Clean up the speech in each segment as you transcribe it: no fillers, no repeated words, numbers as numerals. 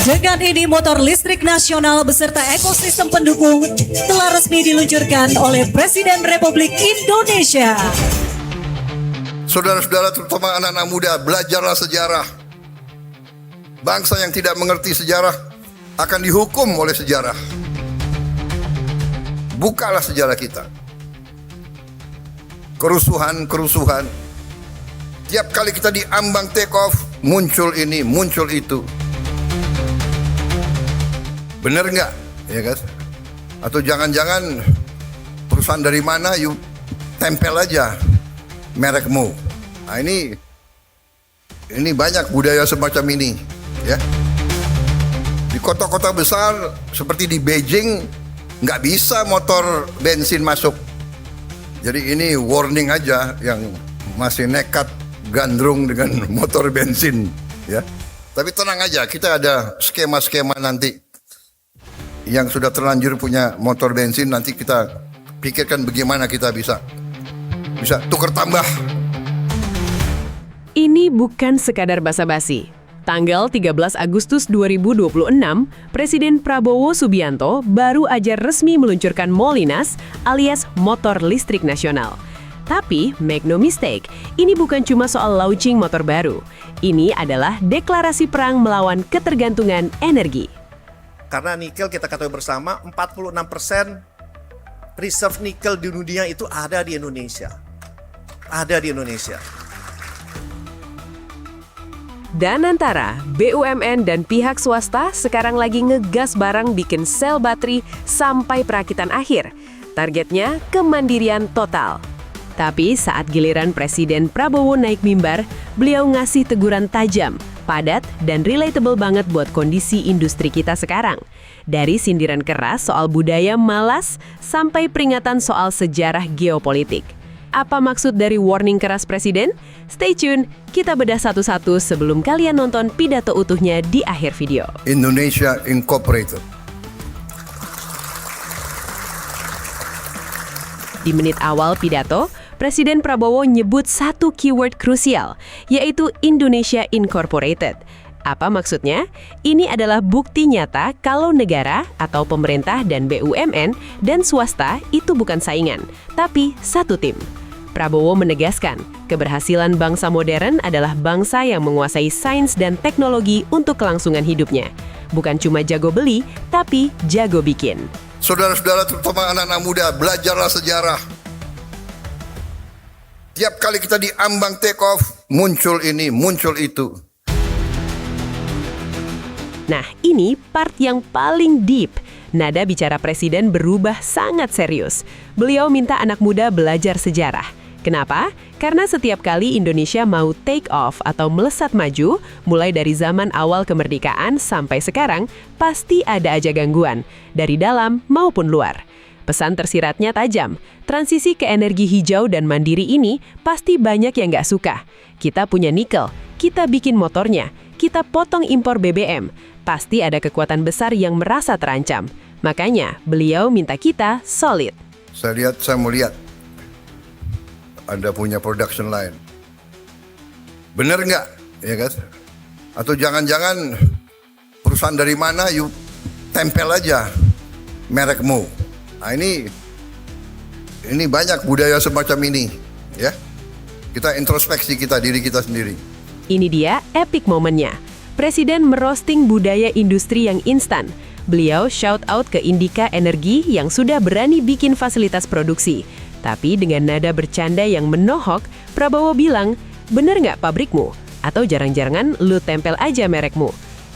Dengan ini motor listrik nasional beserta ekosistem pendukung telah resmi diluncurkan oleh Presiden Republik Indonesia. Saudara-saudara, terutama anak-anak muda, belajarlah sejarah. Bangsa yang tidak mengerti sejarah akan dihukum oleh sejarah. Bukalah sejarah kita. Kerusuhan. Tiap kali kita diambang take off, muncul ini, muncul itu. Bener nggak? Ya kan? Atau jangan-jangan perusahaan dari mana, you tempel aja merekmu. Nah, ini banyak budaya semacam ini, ya. Di kota-kota besar seperti di Beijing nggak bisa motor bensin masuk. Jadi ini warning aja yang masih nekat gandrung dengan motor bensin, ya. Tapi tenang aja, kita ada skema-skema nanti. Yang sudah terlanjur punya motor bensin, nanti kita pikirkan bagaimana kita bisa tukar tambah. Ini bukan sekadar basa-basi. Tanggal 13 Agustus 2026, Presiden Prabowo Subianto baru aja resmi meluncurkan Molinas alias Motor Listrik Nasional. Tapi, make no mistake, ini bukan cuma soal launching motor baru. Ini adalah deklarasi perang melawan ketergantungan energi. Karena nikel kita ketahui bersama 46% reserve nikel di dunia itu ada di Indonesia. Dan antara BUMN dan pihak swasta sekarang lagi ngegas barang bikin sel baterai sampai perakitan akhir. Targetnya kemandirian total. Tapi saat giliran Presiden Prabowo naik mimbar, beliau ngasih teguran tajam, padat, dan relatable banget buat kondisi industri kita sekarang. Dari sindiran keras soal budaya malas sampai peringatan soal sejarah geopolitik. Apa maksud dari warning keras Presiden? Stay tune, kita bedah satu-satu sebelum kalian nonton pidato utuhnya di akhir video. Indonesia Incorporated. Di menit awal pidato, Presiden Prabowo nyebut satu keyword krusial, yaitu Indonesia Incorporated. Apa maksudnya? Ini adalah bukti nyata kalau negara atau pemerintah dan BUMN dan swasta itu bukan saingan, tapi satu tim. Prabowo menegaskan, keberhasilan bangsa modern adalah bangsa yang menguasai sains dan teknologi untuk kelangsungan hidupnya. Bukan cuma jago beli, tapi jago bikin. Saudara-saudara, terutama anak-anak muda, belajarlah sejarah. Tiap kali kita diambang take off, muncul ini, muncul itu. Nah, ini part yang paling deep. Nada bicara Presiden berubah sangat serius. Beliau minta anak muda belajar sejarah. Kenapa? Karena setiap kali Indonesia mau take off atau melesat maju, mulai dari zaman awal kemerdekaan sampai sekarang, pasti ada aja gangguan, dari dalam maupun luar. Pesan tersiratnya tajam, transisi ke energi hijau dan mandiri ini pasti banyak yang nggak suka. Kita punya nikel, kita bikin motornya, kita potong impor BBM, pasti ada kekuatan besar yang merasa terancam. Makanya, beliau minta kita solid. Saya mau lihat Anda punya production line. Bener nggak? Ya kan? Atau jangan-jangan perusahaan dari mana, you tempel aja merekmu. Nah, ini banyak budaya semacam ini, ya. Kita introspeksi diri kita sendiri. Ini dia epic momennya. Presiden merosting budaya industri yang instan. Beliau shout out ke Indika Energi yang sudah berani bikin fasilitas produksi. Tapi dengan nada bercanda yang menohok, Prabowo bilang, bener nggak pabrikmu? Atau jarang-jarang lu tempel aja merekmu.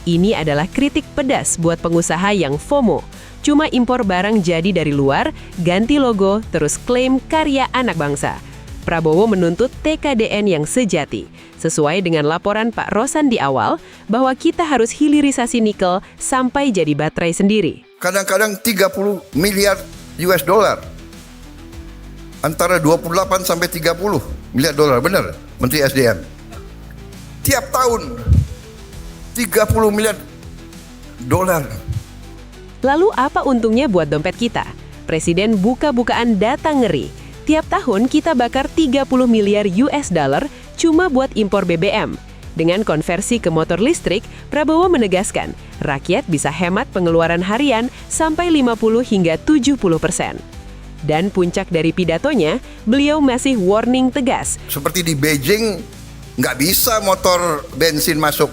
Ini adalah kritik pedas buat pengusaha yang FOMO. Cuma impor barang jadi dari luar, ganti logo, terus klaim karya anak bangsa. Prabowo menuntut TKDN yang sejati, sesuai dengan laporan Pak Rosan di awal, bahwa kita harus hilirisasi nikel sampai jadi baterai sendiri. Kadang-kadang 30 miliar US dollar. Antara 28 sampai 30 miliar dolar, benar, Menteri SDM. Tiap tahun 30 miliar dolar. Lalu apa untungnya buat dompet kita? Presiden buka-bukaan data ngeri. Tiap tahun kita bakar 30 miliar US dollar cuma buat impor BBM. Dengan konversi ke motor listrik, Prabowo menegaskan rakyat bisa hemat pengeluaran harian sampai 50 hingga 70%. Dan puncak dari pidatonya, beliau masih warning tegas. Seperti di Beijing, nggak bisa motor bensin masuk.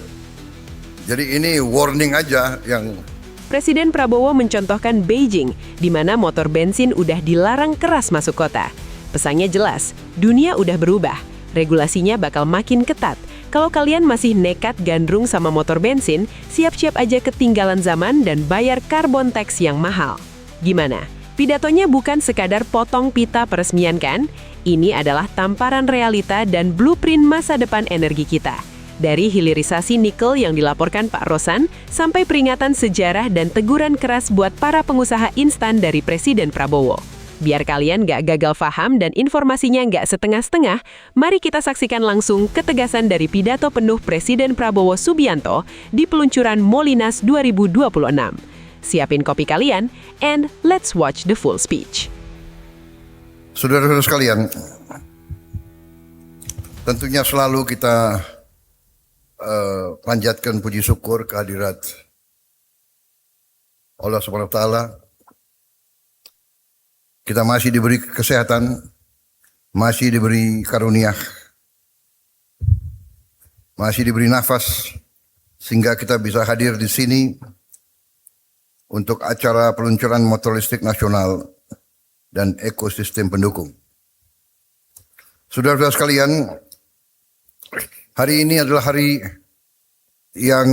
Jadi ini warning aja yang... Presiden Prabowo mencontohkan Beijing, di mana motor bensin udah dilarang keras masuk kota. Pesannya jelas, dunia udah berubah, regulasinya bakal makin ketat. Kalau kalian masih nekat gandrung sama motor bensin, siap-siap aja ketinggalan zaman dan bayar carbon tax yang mahal. Gimana? Pidatonya bukan sekadar potong pita peresmian kan? Ini adalah tamparan realita dan blueprint masa depan energi kita. Dari hilirisasi nikel yang dilaporkan Pak Rosan, sampai peringatan sejarah dan teguran keras buat para pengusaha instan dari Presiden Prabowo. Biar kalian nggak gagal paham dan informasinya nggak setengah-setengah, mari kita saksikan langsung ketegasan dari pidato penuh Presiden Prabowo Subianto di peluncuran Molinas 2026. Siapin kopi kalian, and let's watch the full speech. Saudara-saudara sekalian, tentunya selalu kita panjatkan puji syukur kehadirat Allah Subhanahu wa Ta'ala. Kita masih diberi kesehatan, masih diberi karunia, masih diberi nafas, sehingga kita bisa hadir di sini untuk acara peluncuran motor listrik nasional dan ekosistem pendukung. Saudara-saudara sekalian, hari ini adalah hari yang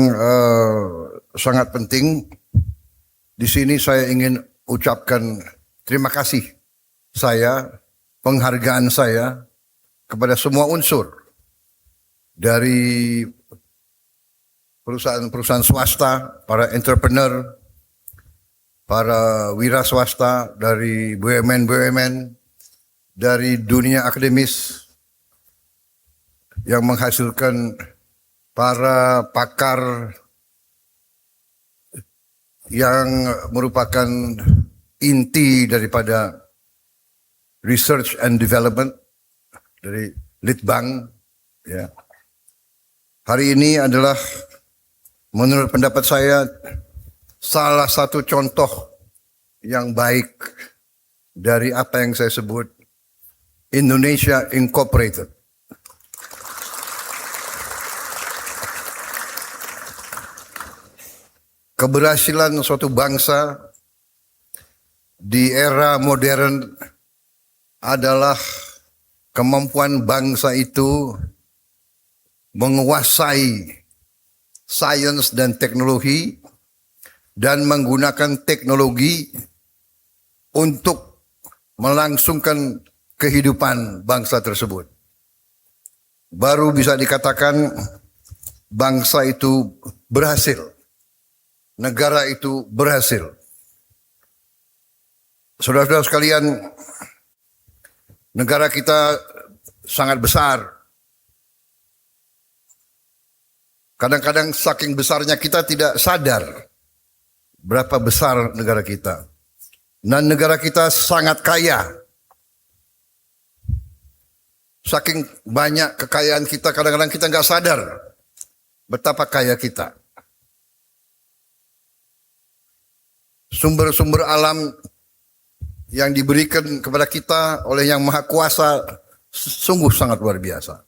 sangat penting. Di sini saya ingin ucapkan terima kasih penghargaan saya kepada semua unsur dari perusahaan-perusahaan swasta, para entrepreneur, para wira swasta, dari BUMN, dari dunia akademis yang menghasilkan para pakar yang merupakan inti daripada research and development dari Litbang. Ya. Hari ini adalah menurut pendapat saya salah satu contoh yang baik dari apa yang saya sebut Indonesia Incorporated. Keberhasilan suatu bangsa di era modern adalah kemampuan bangsa itu menguasai sains dan teknologi dan menggunakan teknologi untuk melangsungkan kehidupan bangsa tersebut. Baru bisa dikatakan bangsa itu berhasil, negara itu berhasil. Saudara-saudara sekalian, negara kita sangat besar. Kadang-kadang saking besarnya kita tidak sadar berapa besar negara kita. Dan negara kita sangat kaya. Saking banyak kekayaan kita, kadang-kadang kita nggak sadar betapa kaya kita. Sumber-sumber alam yang diberikan kepada kita oleh Yang Maha Kuasa sungguh sangat luar biasa.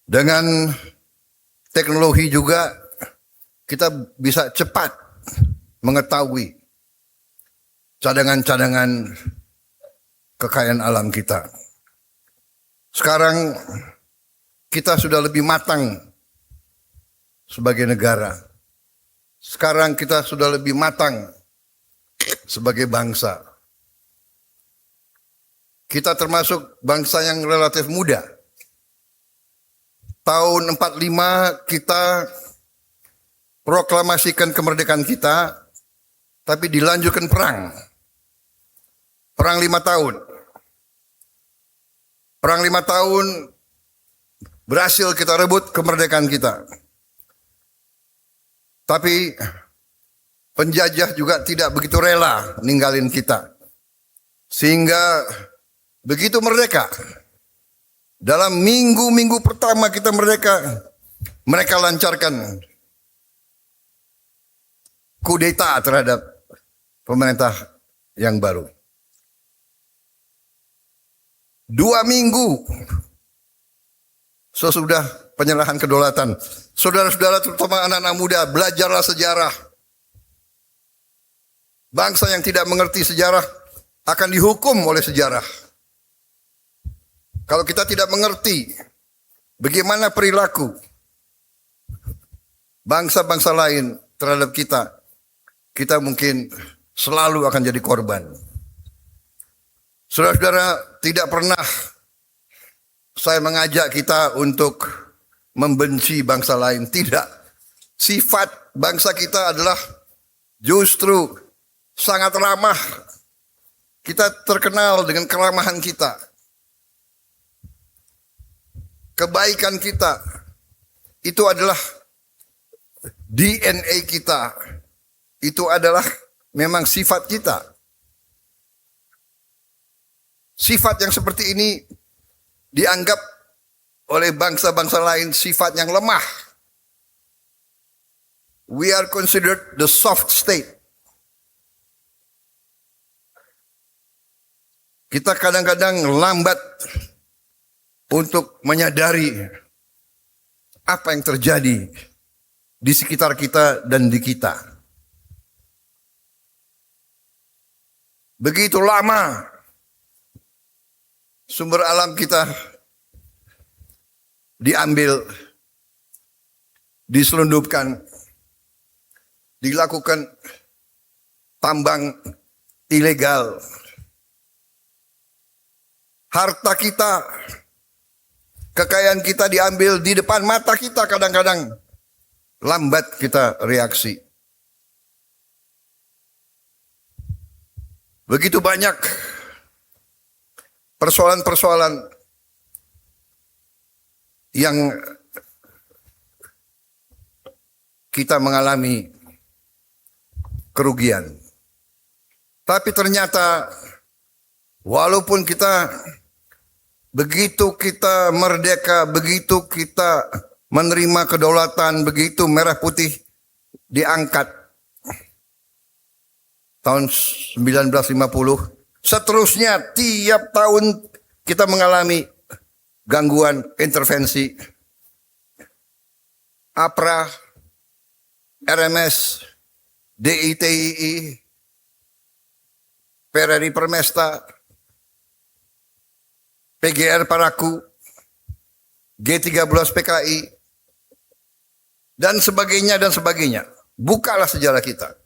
Dengan teknologi juga kita bisa cepat mengetahui cadangan-cadangan kekayaan alam kita. Sekarang kita sudah lebih matang sebagai negara. Sekarang kita sudah lebih matang sebagai bangsa. Kita termasuk bangsa yang relatif muda. Tahun 45 kita proklamasikan kemerdekaan kita, tapi dilanjutkan perang. Perang 5 tahun. Perang 5 tahun berhasil kita rebut kemerdekaan kita. Tapi penjajah juga tidak begitu rela ninggalin kita. Sehingga begitu merdeka, Dalam minggu-minggu pertama kita merdeka, mereka lancarkan kudeta terhadap pemerintah yang baru. 2 minggu sesudah penyerahan kedaulatan, saudara-saudara terutama anak-anak muda, belajarlah sejarah. Bangsa yang tidak mengerti sejarah akan dihukum oleh sejarah. Kalau kita tidak mengerti bagaimana perilaku bangsa-bangsa lain terhadap kita, kita mungkin selalu akan jadi korban. Saudara-saudara, tidak pernah saya mengajak kita untuk membenci bangsa lain. Tidak. Sifat bangsa kita adalah justru sangat ramah. Kita terkenal dengan keramahan kita. Kebaikan kita. Itu adalah DNA kita. Itu adalah memang sifat kita. Sifat yang seperti ini dianggap oleh bangsa-bangsa lain sifat yang lemah. We are considered the soft state. Kita kadang-kadang lambat untuk menyadari apa yang terjadi di sekitar kita dan di kita. Begitu lama sumber alam kita diambil, diselundupkan, dilakukan tambang ilegal. Harta kita, kekayaan kita diambil di depan mata kita, kadang-kadang lambat kita reaksi. Begitu banyak persoalan-persoalan yang kita mengalami kerugian. Tapi ternyata walaupun kita begitu kita merdeka, begitu kita menerima kedaulatan, begitu merah putih diangkat tahun 1950, seterusnya tiap tahun kita mengalami gangguan, intervensi. APRA, RMS, DITII, PRRI Permesta, PGR Paraku, G13 PKI, dan sebagainya dan sebagainya. Bukalah sejarah kita.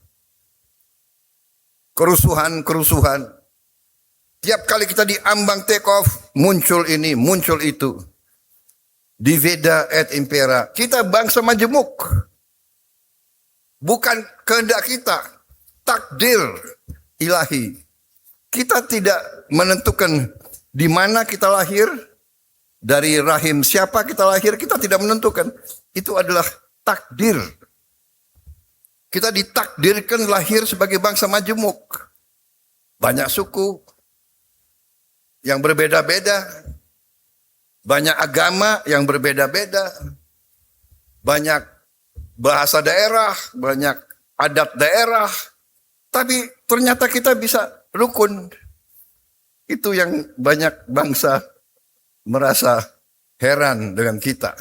Kerusuhan-kerusuhan. Tiap kali kita diambang take off, muncul ini, muncul itu. Divida et impera. Kita bangsa majemuk. Bukan kehendak kita. Takdir ilahi. Kita tidak menentukan di mana kita lahir, dari rahim siapa kita lahir, kita tidak menentukan. Itu adalah takdir. Kita ditakdirkan lahir sebagai bangsa majemuk. Banyak suku yang berbeda-beda. Banyak agama yang berbeda-beda. Banyak bahasa daerah, banyak adat daerah. Tapi ternyata kita bisa rukun. Itu yang banyak bangsa merasa heran dengan kita.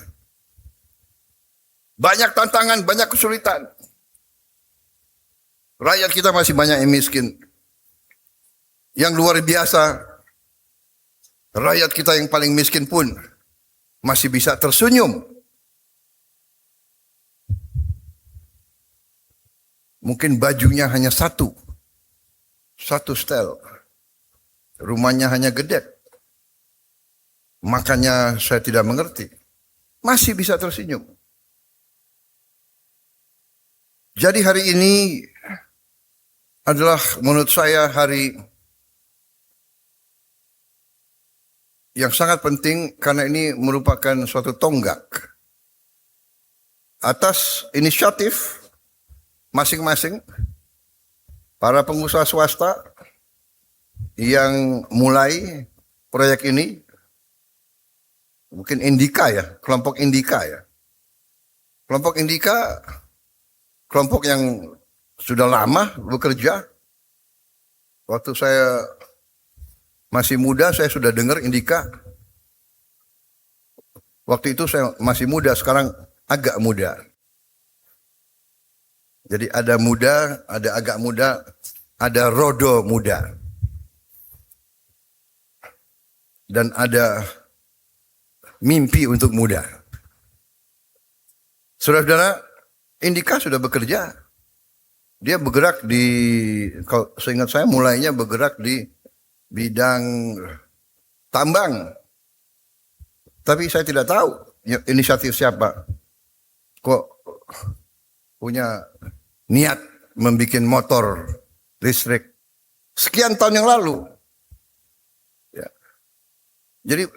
Banyak tantangan, banyak kesulitan. Rakyat kita masih banyak yang miskin. Yang luar biasa, rakyat kita yang paling miskin pun masih bisa tersenyum. Mungkin bajunya hanya satu setel. Rumahnya hanya gede. Makanya saya tidak mengerti. Masih bisa tersenyum. Jadi hari ini adalah menurut saya hari yang sangat penting karena ini merupakan suatu tonggak atas inisiatif masing-masing para pengusaha swasta yang mulai proyek ini mungkin Indika ya, kelompok Indika ya. Kelompok Indika, kelompok yang sudah lama bekerja. Waktu saya masih muda, saya sudah dengar Indika. Waktu itu saya masih muda, sekarang agak muda. Jadi ada muda, ada agak muda, ada rodo muda. Dan ada mimpi untuk muda. Saudara-saudara, Indika sudah bekerja. Dia bergerak di, kalau seingat saya mulainya bergerak di bidang tambang. Tapi saya tidak tahu inisiatif siapa. Kok punya niat membuat motor listrik sekian tahun yang lalu. Ya. Jadi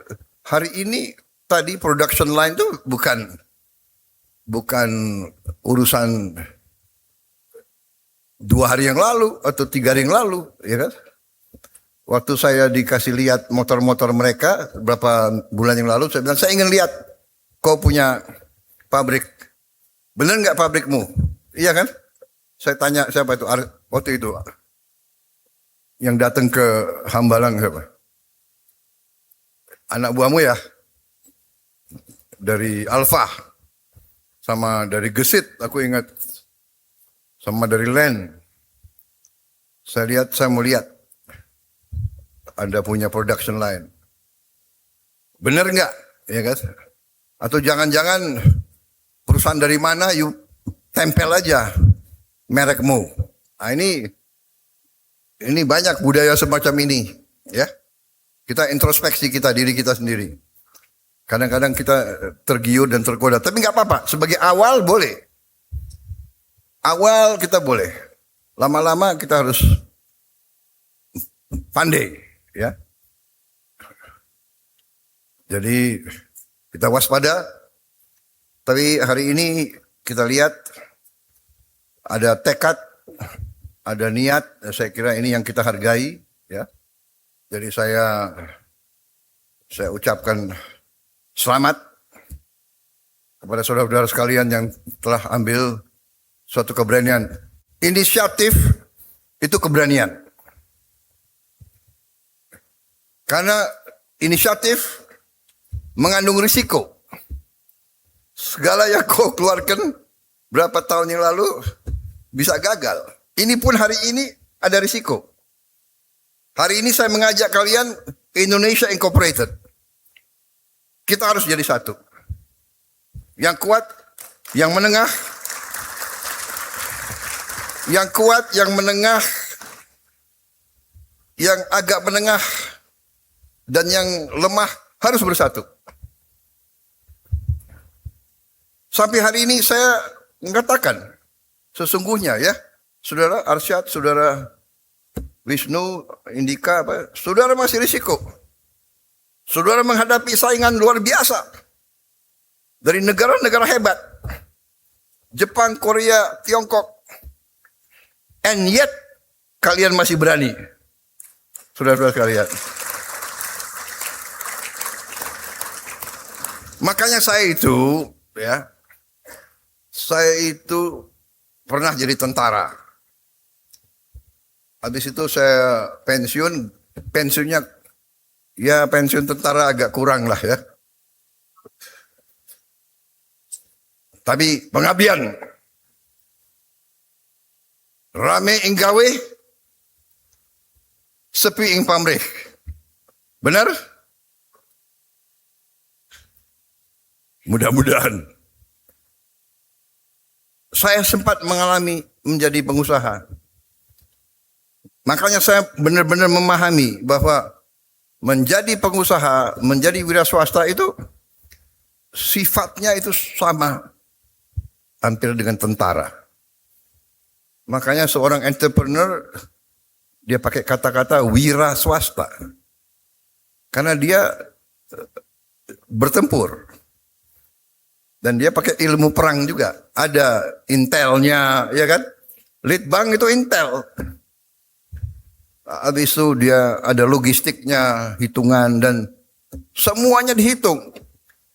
hari ini tadi production line itu bukan urusan 2 hari yang lalu atau 3 hari yang lalu, ya kan? Waktu saya dikasih lihat motor-motor mereka beberapa bulan yang lalu, saya bilang saya ingin lihat kau punya pabrik, benar nggak pabrikmu? Iya kan? Saya tanya siapa itu waktu itu yang datang ke Hambalang siapa? Anak buahmu ya? Dari Alfa, sama dari Gesit, aku ingat, sama dari Land. Saya mau lihat Anda punya production line. Benar nggak? Ya kan? Atau jangan-jangan perusahaan dari mana, you tempel aja merekmu. Nah, ini banyak budaya semacam ini, ya. Kita introspeksi diri kita sendiri. Kadang-kadang kita tergiur dan tergoda, tapi nggak apa-apa. Sebagai awal boleh. Awal kita boleh. Lama-lama kita harus pandai, ya. Jadi kita waspada. Tapi hari ini kita lihat ada tekad, ada niat. Saya kira ini yang kita hargai, ya. Jadi saya ucapkan selamat kepada saudara-saudara sekalian yang telah ambil suatu keberanian. Inisiatif itu keberanian. Karena inisiatif mengandung risiko. Segala yang kau keluarkan berapa tahun yang lalu bisa gagal. Ini pun hari ini ada risiko. Hari ini saya mengajak kalian Indonesia Incorporated. Kita harus jadi satu. Yang kuat, yang menengah. Yang kuat, yang menengah. Yang agak menengah. Dan yang lemah harus bersatu. Sampai hari ini saya mengatakan, sesungguhnya ya, Saudara Arsyad, Saudara Wisnu, Indika, saudara masih risiko. Saudara menghadapi saingan luar biasa dari negara-negara hebat. Jepang, Korea, Tiongkok. And yet, kalian masih berani. Saudara-saudara sekalian. Makanya saya itu pernah jadi tentara. Habis itu saya pensiunnya ya pensiun tentara agak kurang lah ya. Tapi pengabdian rame ing gawe, sepi ing pamrih. Benar? Mudah-mudahan. Saya sempat mengalami menjadi pengusaha. Makanya saya benar-benar memahami bahwa menjadi pengusaha, menjadi wira swasta itu sifatnya itu sama hampir dengan tentara. Makanya seorang entrepreneur dia pakai kata-kata wira swasta. Karena dia bertempur. Dan dia pakai ilmu perang juga. Ada intelnya, ya kan? Litbang itu intel. Habis itu dia ada logistiknya, hitungan, dan semuanya dihitung.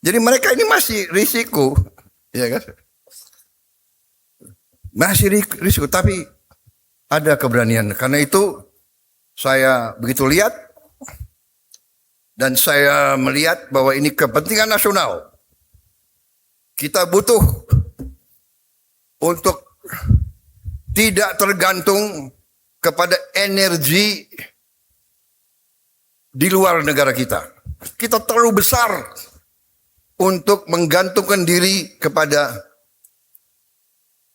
Jadi mereka ini masih risiko, ya kan? Masih risiko, tapi ada keberanian. Karena itu saya begitu lihat dan saya melihat bahwa ini kepentingan nasional. Kita butuh untuk tidak tergantung kepada energi di luar negara kita. Kita terlalu besar untuk menggantungkan diri kepada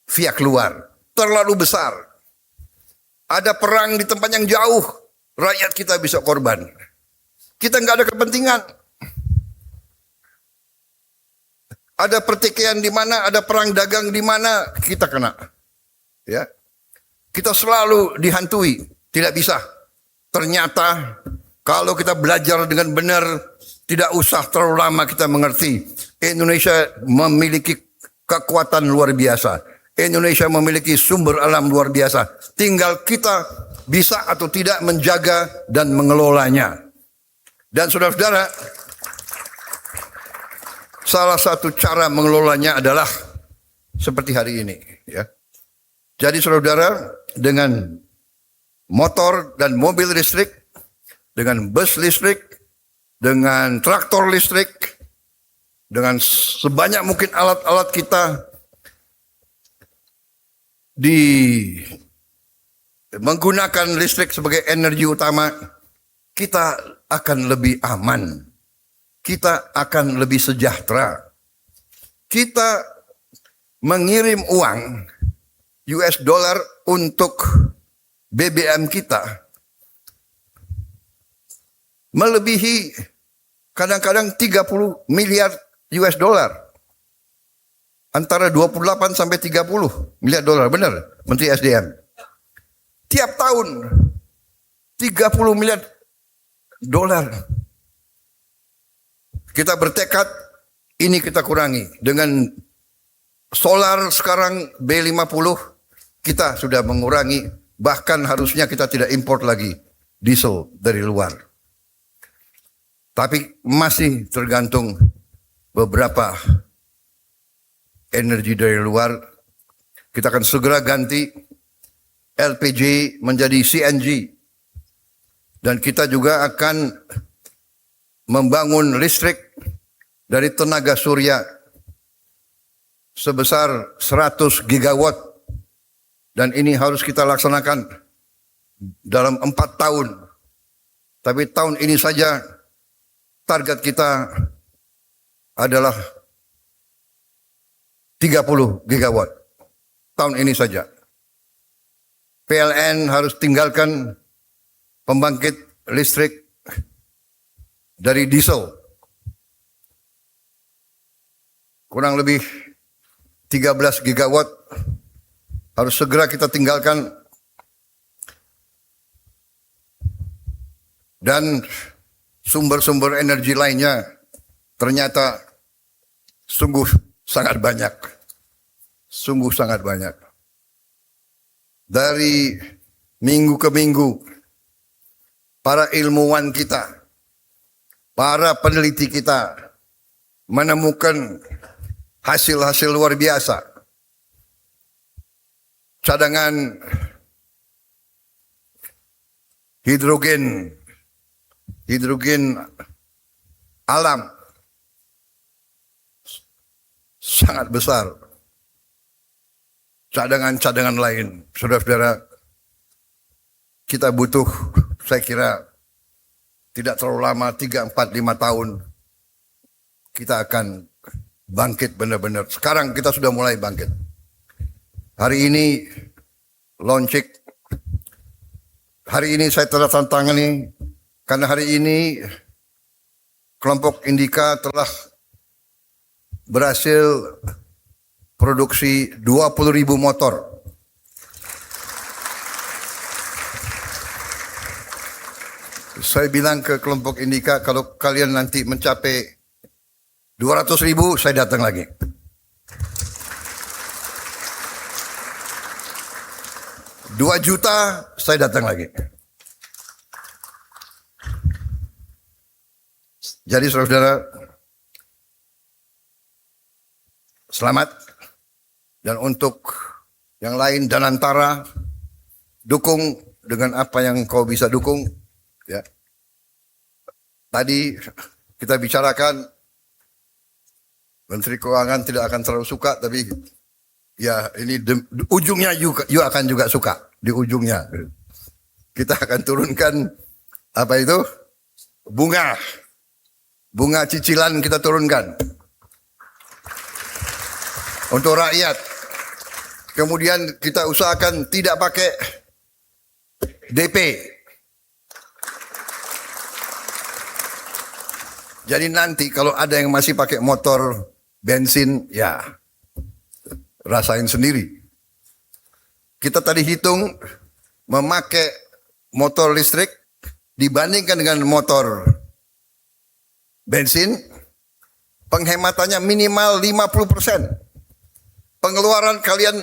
pihak luar. Terlalu besar. Ada perang di tempat yang jauh, rakyat kita bisa korban. Kita nggak ada kepentingan. Ada pertikaian di mana, ada perang dagang di mana, kita kena. Ya, kita selalu dihantui, tidak bisa. Ternyata kalau kita belajar dengan benar, tidak usah terlalu lama kita mengerti. Indonesia memiliki kekuatan luar biasa. Indonesia memiliki sumber alam luar biasa. Tinggal kita bisa atau tidak menjaga dan mengelolanya. Dan saudara-saudara, salah satu cara mengelolanya adalah seperti hari ini. Ya. Jadi saudara-saudara, dengan motor dan mobil listrik, dengan bus listrik, dengan traktor listrik, dengan sebanyak mungkin alat-alat kita menggunakan listrik sebagai energi utama, kita akan lebih aman. Kita akan lebih sejahtera. Kita mengirim uang US dollar untuk BBM kita melebihi kadang-kadang 30 miliar US dollar. Antara 28 sampai 30 miliar dolar, benar Menteri SDM. Tiap tahun 30 miliar dolar. Kita bertekad ini kita kurangi. Dengan solar sekarang B50 kita sudah mengurangi, bahkan harusnya kita tidak import lagi diesel dari luar. Tapi masih tergantung beberapa energi dari luar. Kita akan segera ganti LPG menjadi CNG. Dan kita juga akan membangun listrik dari tenaga surya sebesar 100 gigawatt. Dan ini harus kita laksanakan dalam 4 tahun. Tapi tahun ini saja target kita adalah 30 gigawatt. Tahun ini saja. PLN harus tinggalkan pembangkit listrik dari diesel. Kurang lebih 13 gigawatt harus segera kita tinggalkan. Dan sumber-sumber energi lainnya ternyata sungguh sangat banyak. Sungguh sangat banyak. Dari minggu ke minggu, para ilmuwan kita, para peneliti kita menemukan hasil-hasil luar biasa. Cadangan hidrogen alam sangat besar. Cadangan-cadangan lain, saudara-saudara, kita butuh, saya kira, tidak terlalu lama, 3, 4, 5 tahun, kita akan bangkit benar-benar. Sekarang kita sudah mulai bangkit. Hari ini, launching, hari ini saya telah tantangani, karena hari ini, kelompok Indika telah berhasil produksi 20.000 motor. Saya bilang ke kelompok Indika, kalau kalian nanti mencapai 200.000, saya datang lagi. $2 juta, saya datang lagi. Jadi saudara, selamat. Dan untuk yang lain Danantara, dukung dengan apa yang kau bisa dukung. Ya. Tadi kita bicarakan Menteri Keuangan tidak akan terlalu suka, tapi ya ini ujungnya you akan juga suka di ujungnya. Kita akan turunkan apa itu? Bunga cicilan kita turunkan untuk rakyat. Kemudian kita usahakan tidak pakai DP. Jadi nanti kalau ada yang masih pakai motor bensin, ya rasain sendiri. Kita tadi hitung memakai motor listrik dibandingkan dengan motor bensin, penghematannya minimal 50%. Pengeluaran kalian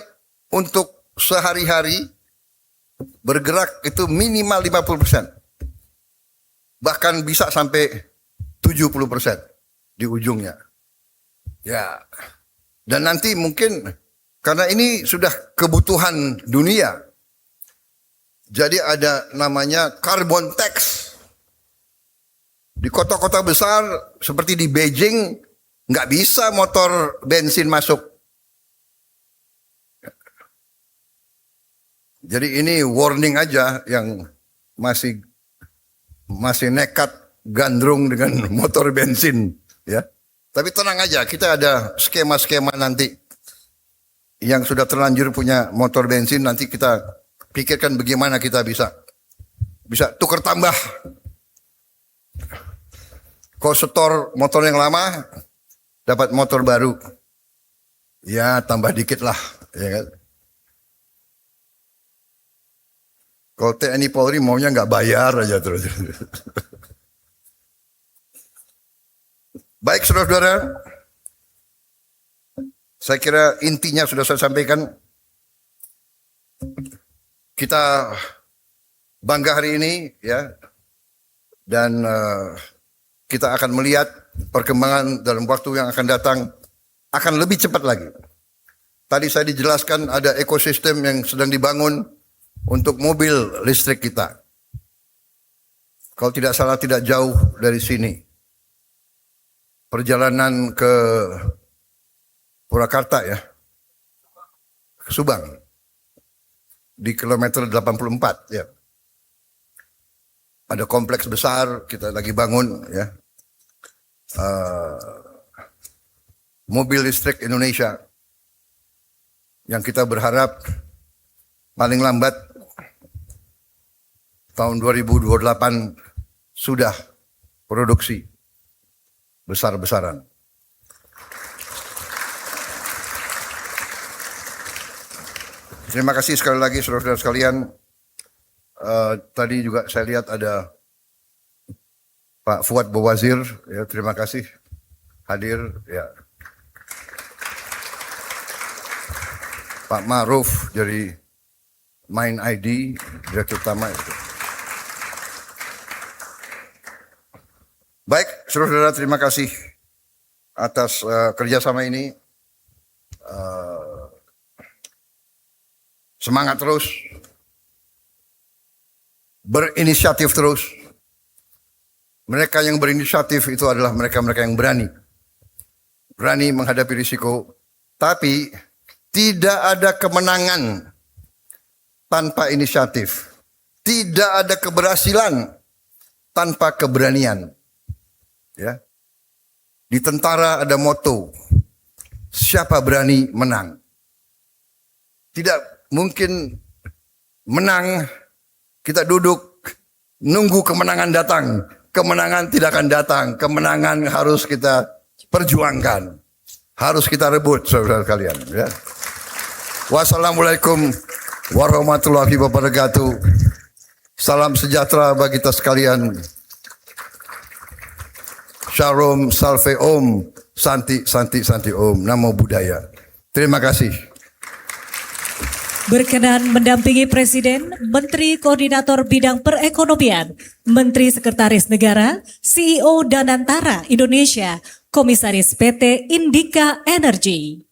untuk sehari-hari bergerak itu minimal 50%. Bahkan bisa sampai 70% di ujungnya. Ya. Dan nanti mungkin karena ini sudah kebutuhan dunia. Jadi ada namanya carbon tax. Di kota-kota besar seperti di Beijing nggak bisa motor bensin masuk. Jadi ini warning aja yang masih nekat gandrung dengan motor bensin, ya. Tapi tenang aja, kita ada skema-skema nanti yang sudah terlanjur punya motor bensin, nanti kita pikirkan bagaimana kita bisa tukar tambah. Kau setor motor yang lama, dapat motor baru. Ya tambah dikit lah, ya kan. Kalau TNI Polri maunya nggak bayar aja terus. Baik saudara-saudara, saya kira intinya sudah saya sampaikan. Kita bangga hari ini, ya, dan kita akan melihat perkembangan dalam waktu yang akan datang akan lebih cepat lagi. Tadi saya dijelaskan ada ekosistem yang sedang dibangun untuk mobil listrik kita. Kalau tidak salah tidak jauh dari sini. Perjalanan ke Purwakarta, ya, ke Subang, di kilometer 84, ya. Ada kompleks besar kita lagi bangun, ya. Mobil listrik Indonesia yang kita berharap paling lambat tahun 2028 sudah produksi besar-besaran. Terima kasih sekali lagi saudara-saudara sekalian. Tadi juga saya lihat ada Pak Fuad Bawazir, ya, terima kasih hadir, ya. Pak Ma'ruf dari Mind ID, Direktur Utama itu. Baik, saudara-saudara, terima kasih atas kerjasama ini. Semangat terus, berinisiatif terus. Mereka yang berinisiatif itu adalah mereka-mereka yang berani menghadapi risiko. Tapi tidak ada kemenangan tanpa inisiatif. Tidak ada keberhasilan tanpa keberanian. Ya. Di tentara ada moto, siapa berani menang. Tidak mungkin menang, kita duduk nunggu kemenangan datang. Kemenangan tidak akan datang. Kemenangan harus kita perjuangkan. Harus kita rebut, saudara kalian. Ya. Wassalamualaikum warahmatullahi wabarakatuh. Salam sejahtera bagi kita sekalian. Shalom, salve om, santi, santi, santi om. Namo Buddhaya. Terima kasih. Berkenan mendampingi Presiden, Menteri Koordinator Bidang Perekonomian, Menteri Sekretaris Negara, CEO Danantara Indonesia, Komisaris PT Indika Energy.